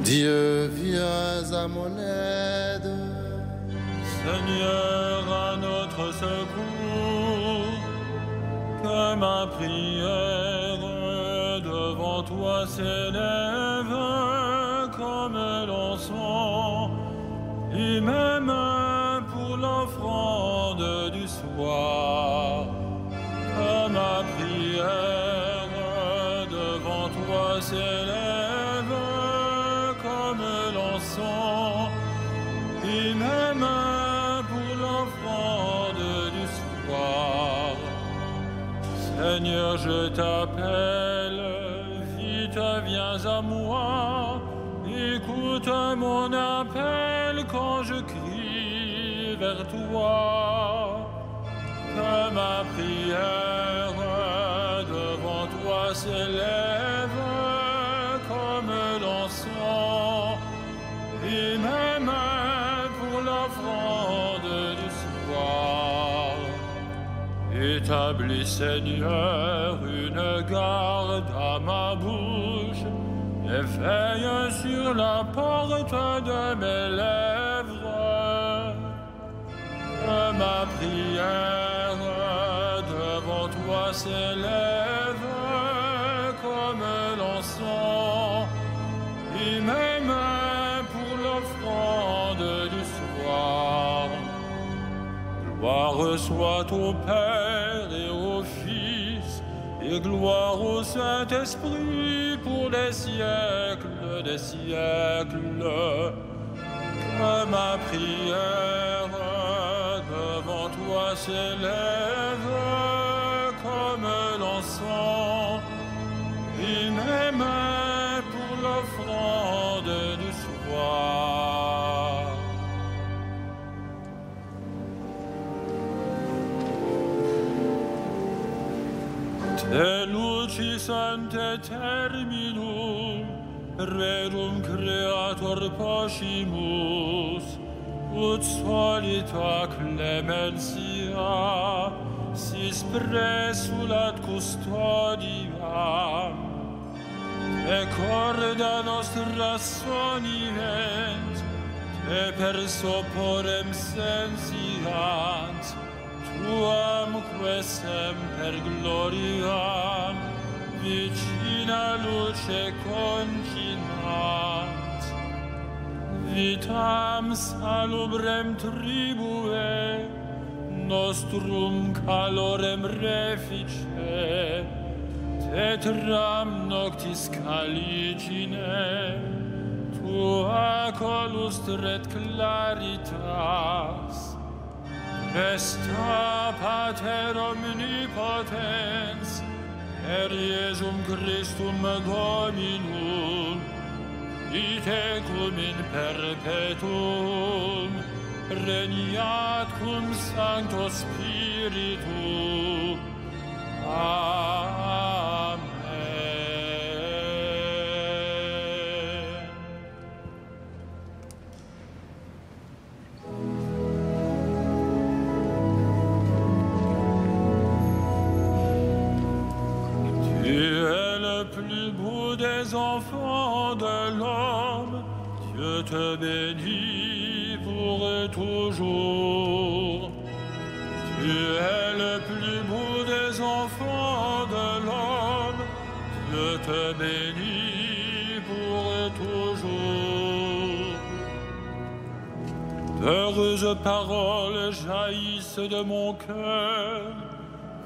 Dieu, viens à mon aide. Seigneur, à notre secours, que ma prière devant toi s'élève comme l'encens, et même pour l'offrande du soir, que ma prière devant toi s'élève comme l'encens, et même pour l'offrande du soir. Seigneur, je t'appelle, vite viens à moi, écoute mon appel quand je crie vers toi. Que ma prière devant toi s'élève comme l'encens, et même pour l'offrande du soir. Établis, Seigneur, une garde à ma bouche, et veille sur la porte de mes lèvres. Que ma prière devant toi s'élève comme l'encens, et même pour l'offrande du soir. Gloire soit au Père et au Fils, et gloire au Saint-Esprit pour les siècles des siècles. Que ma prière devant toi s'élève comme l'encens, et même pour l'offrande du soir. Te lucis ante terminum, rerum creator poscimus, ut solita clementia, sis presulat custodia. Te corda nostra soniment, te per soporem sensiant, tuam que semper gloriam, vicina luce concinant. Vitam salubrem tribue, nostrum calorem refice, tetram noctis caligine, tua colustret claritas. Resta Pater omnipotens, per Iesum Christum Dominum, ite cum in perpetuum, regnat cum Sancto Spiritu. Amen. Plus beau des enfants de l'homme, Dieu te bénit pour toujours. Tu es le plus beau des enfants de l'homme, Dieu te bénit pour toujours. D'heureuses paroles jaillissent de mon cœur,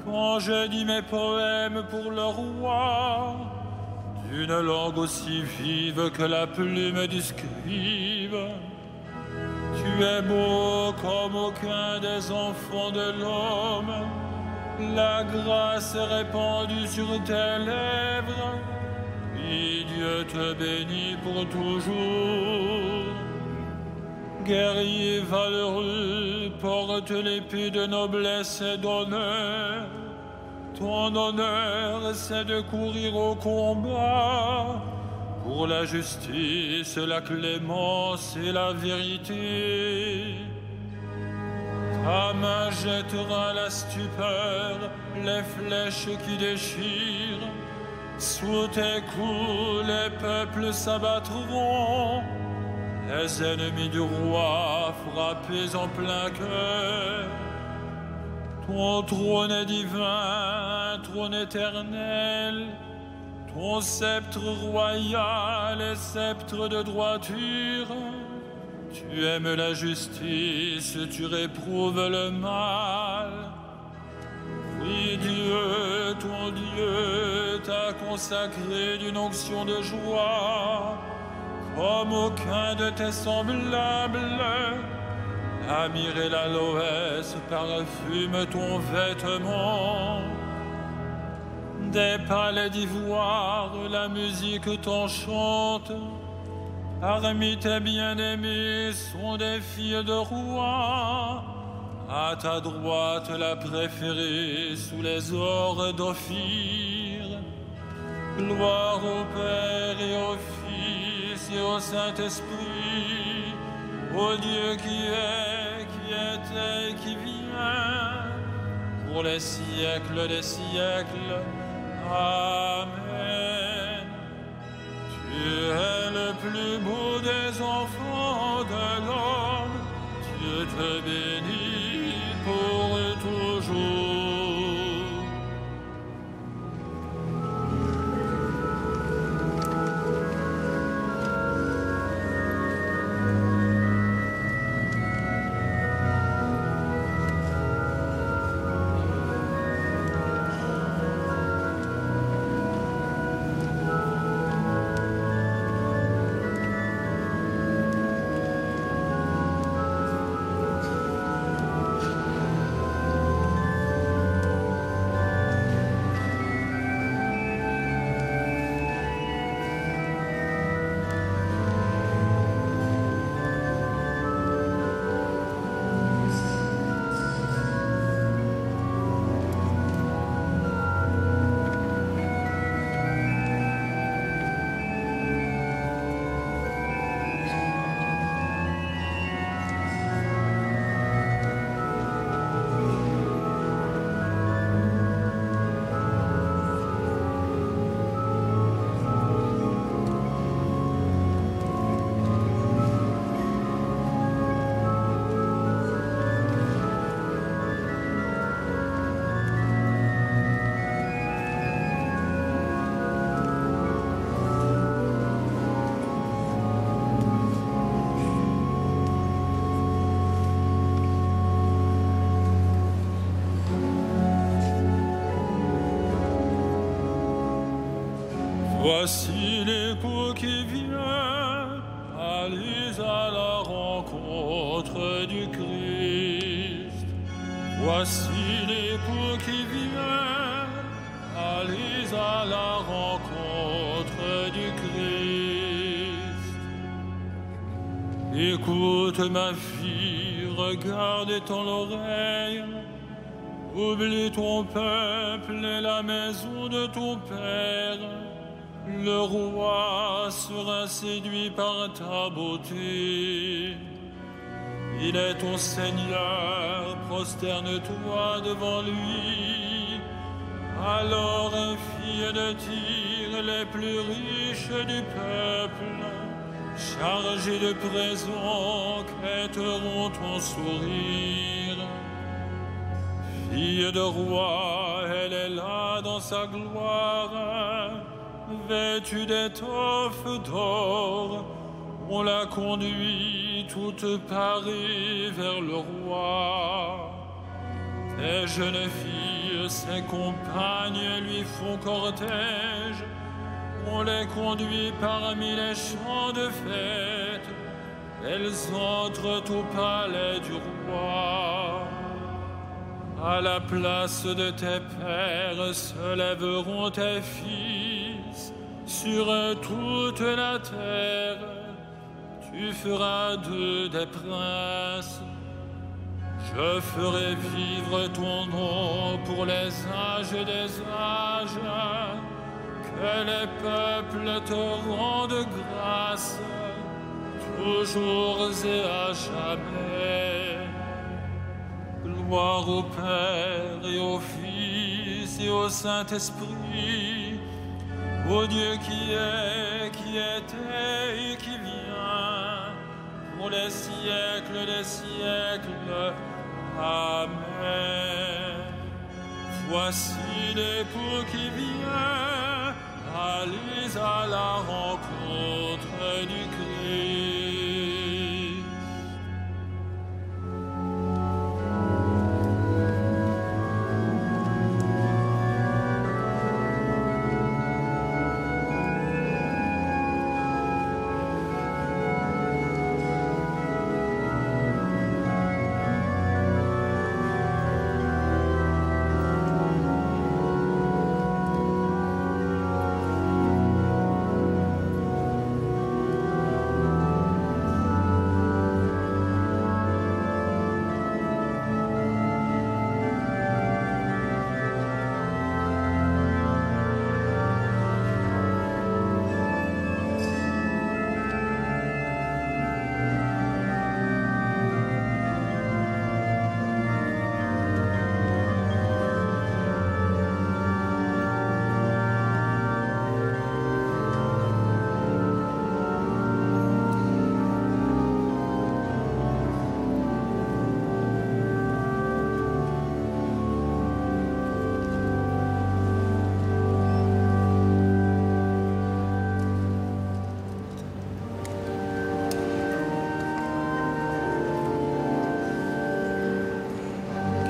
quand je dis mes poèmes pour le roi, d'une langue aussi vive que la plume du scribe. Tu es beau comme aucun des enfants de l'homme, la grâce est répandue sur tes lèvres, et Dieu te bénit pour toujours. Guerrier valeureux, porte l'épée de noblesse et d'honneur. Ton honneur, c'est de courir au combat pour la justice, la clémence et la vérité. Ta main jettera la stupeur, les flèches qui déchirent, Sous tes coups, les peuples s'abattront, les ennemis du roi frappés en plein cœur. Ton trône est divin, trône éternel, ton sceptre royal est sceptre de droiture. Tu aimes la justice, tu réprouves le mal. Oui, Dieu, ton Dieu, t'a consacré d'une onction de joie, comme aucun de tes semblables. La myrrhe et l'aloès parfument ton vêtement. Des palais d'ivoire, la musique t'enchante. Parmi tes bien-aimés sont des filles de rois. À ta droite, la préférée sous les ors d'Ophir. Gloire au Père et au Fils et au Saint-Esprit, au Dieu qui était et qui vient, pour les siècles des siècles. Amen. Tu es le plus beau des enfants de l'homme. Dieu te bénit pour toujours. Voici l'époux qui vient, allez à la rencontre du Christ. Voici l'époux qui vient, allez à la rencontre du Christ. Écoute ma fille, regarde ton oreille, oublie ton peuple et la maison de ton père. Le roi sera séduit par ta beauté. Il est ton Seigneur, prosterne-toi devant lui. Alors, filles de Tyr, les plus riches du peuple, chargées de présents, quêteront ton sourire. Fille de roi, elle est là dans sa gloire. Vêtue d'étoffes d'or, on la conduit toute parée vers le roi. Tes jeunes filles, ses compagnes lui font cortège. On les conduit parmi les champs de fête. Elles entrent au palais du roi. À la place de tes pères se lèveront tes fils. Sur toute la terre, tu feras d'eux des princes. Je ferai vivre ton nom pour les âges des âges. Que les peuples te rendent grâce, toujours et à jamais. Gloire au Père et au Fils et au Saint-Esprit, Ô Dieu qui est, qui était et qui vient, pour les siècles des siècles. Amen. Voici l'époux qui vient, allez à la rencontre du Christ.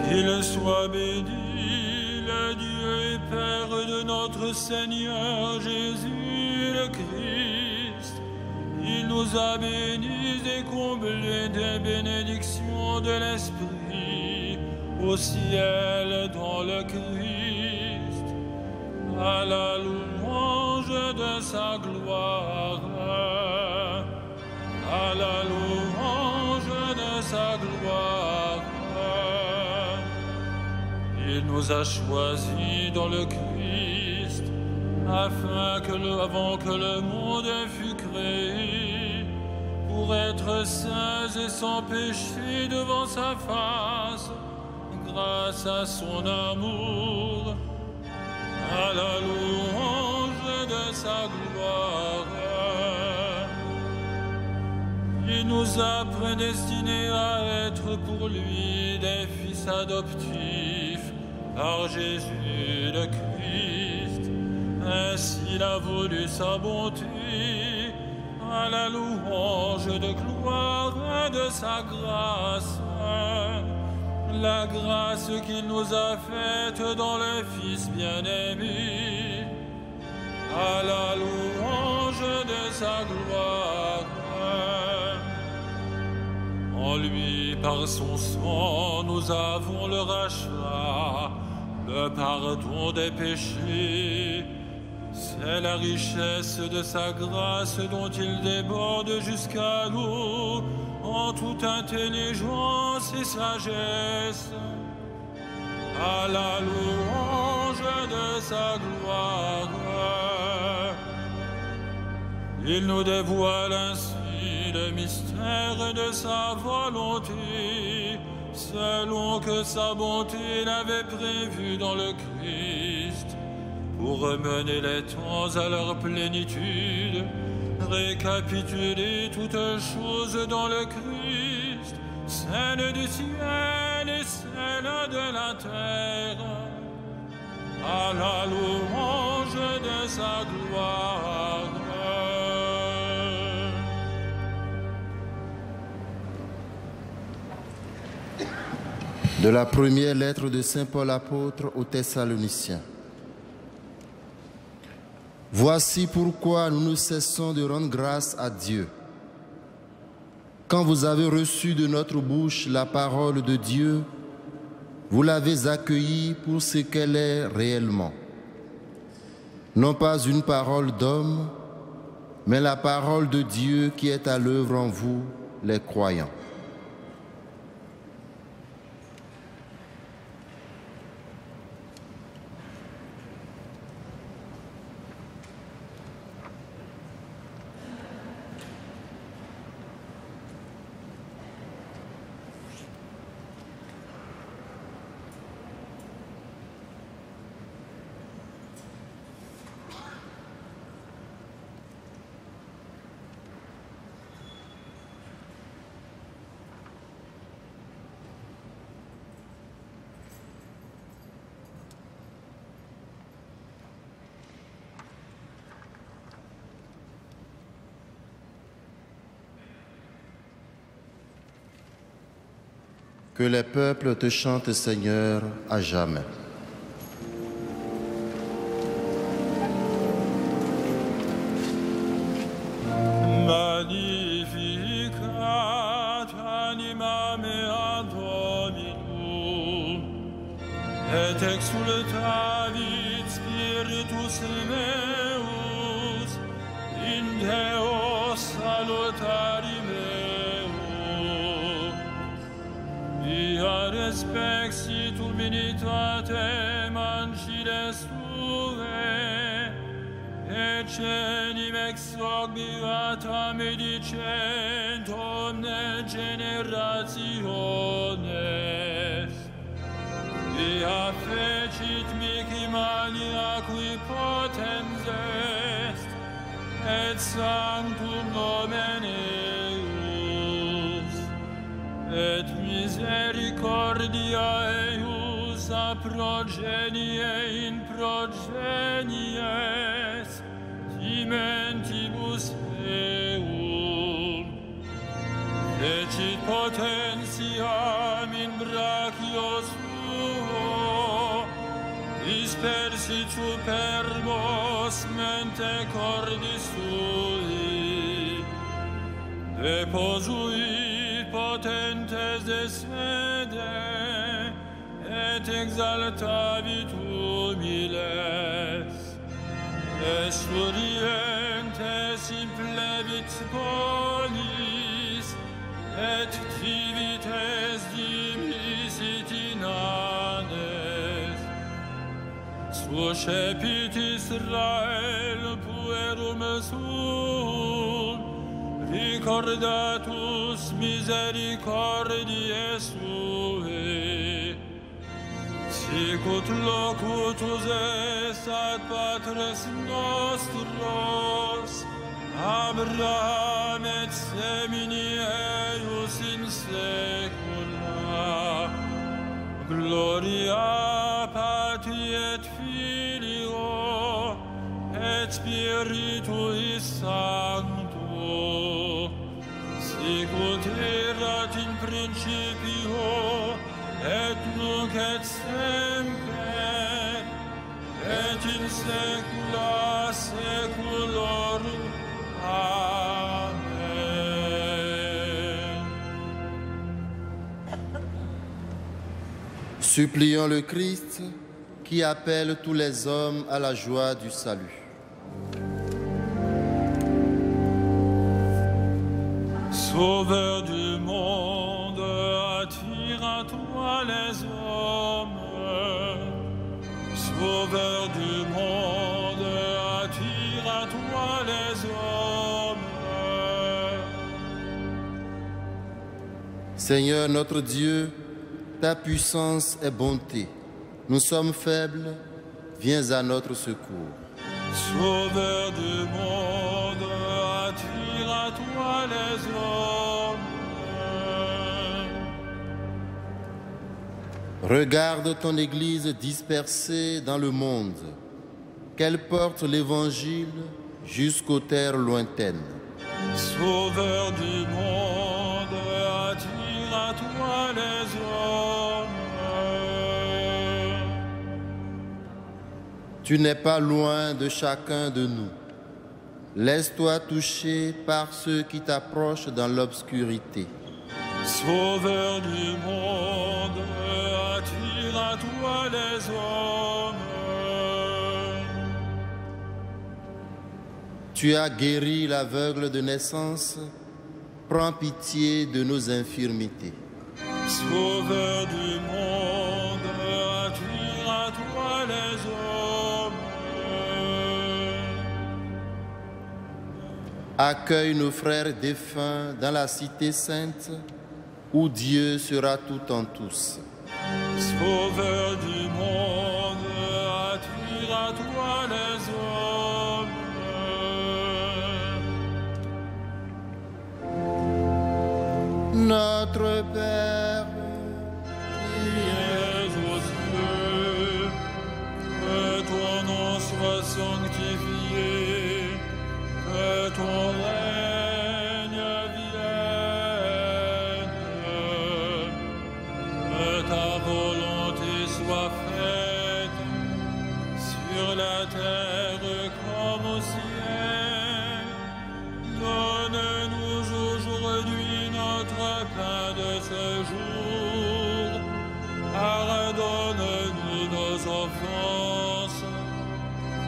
Qu'il soit béni, le Dieu et Père de notre Seigneur Jésus le Christ. Il nous a bénis et comblés des bénédictions de l'Esprit au ciel dans le Christ, à la louange de sa gloire, à la louange de sa gloire. Il nous a choisis dans le Christ, afin que avant que le monde fût créé, pour être saints et sans péché devant sa face, grâce à son amour, à la louange de sa gloire. Il nous a prédestinés à être pour lui des fils adoptifs par Jésus le Christ. Ainsi il a voulu sa bonté, à la louange de gloire et de sa grâce, la grâce qu'il nous a faite dans le Fils bien-aimé, à la louange de sa gloire. En lui, par son sang, nous avons le rachat, le pardon des péchés. C'est la richesse de sa grâce dont il déborde jusqu'à nous en toute intelligence et sagesse, à la louange de sa gloire. Il nous dévoile ainsi le mystère de sa volonté, selon que sa bonté l'avait prévu dans le Christ, pour mener les temps à leur plénitude, récapituler toutes choses dans le Christ, celles du ciel et celles de la terre, à la louange de sa gloire. De la première lettre de Saint Paul apôtre aux Thessaloniciens. Voici pourquoi nous ne cessons de rendre grâce à Dieu. Quand vous avez reçu de notre bouche la parole de Dieu, vous l'avez accueillie pour ce qu'elle est réellement. Non pas une parole d'homme, mais la parole de Dieu qui est à l'œuvre en vous, les croyants. Que les peuples te chantent, Seigneur, à jamais. Magnificat anima mea Dominum, et exultavit spiritus meus, in Deo salutari meo. Via respexit humanitatem anciles tuae, Ecenim ex hoc beata medicent omne generationes. Via fecit mihi mania qui potens est, et sanctum nomen eius. Et misericordia eius a progenie in progenies, Dimentibus eum. Fecit potentiam in brachios suo, dispersit superbos mente cordis sui. Deposuit potentes de sede, et exaltavit humiles. Esurientes implevit polis, et tivites dimisit inanes. Suscepit Israel puerum sum, recordatus misericordiae sue. Sicut locutus est ad patres nostros, Abraham et semini eius in saecula. Gloria Patri et Filio et Spiritui Sancto, sicut erat in principio, et nunc et semper, et in saecula saeculorum. Amen. Supplions le Christ qui appelle tous les hommes à la joie du salut. Sauveur du monde, attire à toi les hommes. Sauveur du monde, attire à toi les hommes. Seigneur notre Dieu, ta puissance et bonté, nous sommes faibles, viens à notre secours. Sauveur du monde, attire à toi les hommes. Regarde ton Église dispersée dans le monde, qu'elle porte l'Évangile jusqu'aux terres lointaines. Sauveur du monde, attire à toi les hommes. Tu n'es pas loin de chacun de nous. Laisse-toi toucher par ceux qui t'approchent dans l'obscurité. Sauveur du monde, attire à toi les hommes. Tu as guéri l'aveugle de naissance, prends pitié de nos infirmités. Sauveur du monde, attire à toi les hommes. Accueille nos frères défunts dans la cité sainte, où Dieu sera tout en tous. Sauveur du monde, attire à toi les hommes. Notre Père, qui es aux cieux, que ton nom soit sanctifié, que ton règne vienne, la terre comme au ciel. Donne-nous aujourd'hui notre pain de ce jour. Pardonne-nous nos offenses,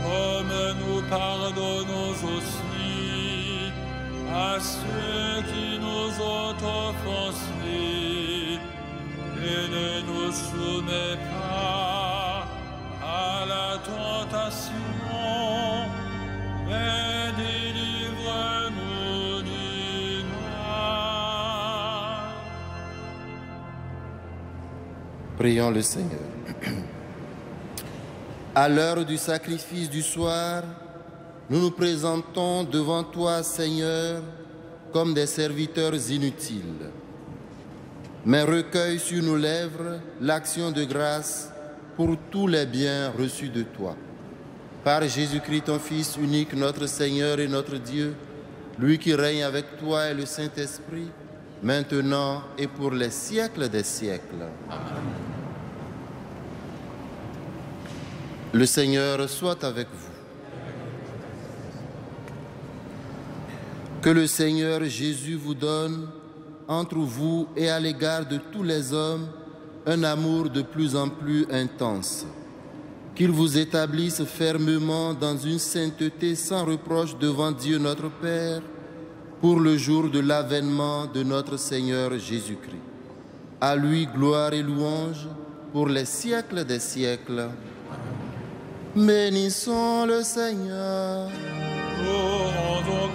comme nous pardonnons aussi à ceux qui nous ont offensés. Et ne nous soumets pas à la tentation, mais délivre-nous du mal. Prions le Seigneur. À l'heure du sacrifice du soir, nous nous présentons devant toi, Seigneur, comme des serviteurs inutiles. Mais recueille sur nos lèvres l'action de grâce pour tous les biens reçus de toi. Par Jésus-Christ, ton Fils unique, notre Seigneur et notre Dieu, lui qui règne avec toi et le Saint-Esprit, maintenant et pour les siècles des siècles. Amen. Le Seigneur soit avec vous. Que le Seigneur Jésus vous donne, entre vous et à l'égard de tous les hommes, un amour de plus en plus intense. Qu'il vous établisse fermement dans une sainteté sans reproche devant Dieu notre Père, pour le jour de l'avènement de notre Seigneur Jésus-Christ. À lui, gloire et louange pour les siècles des siècles. Bénissons le Seigneur. Nous rendons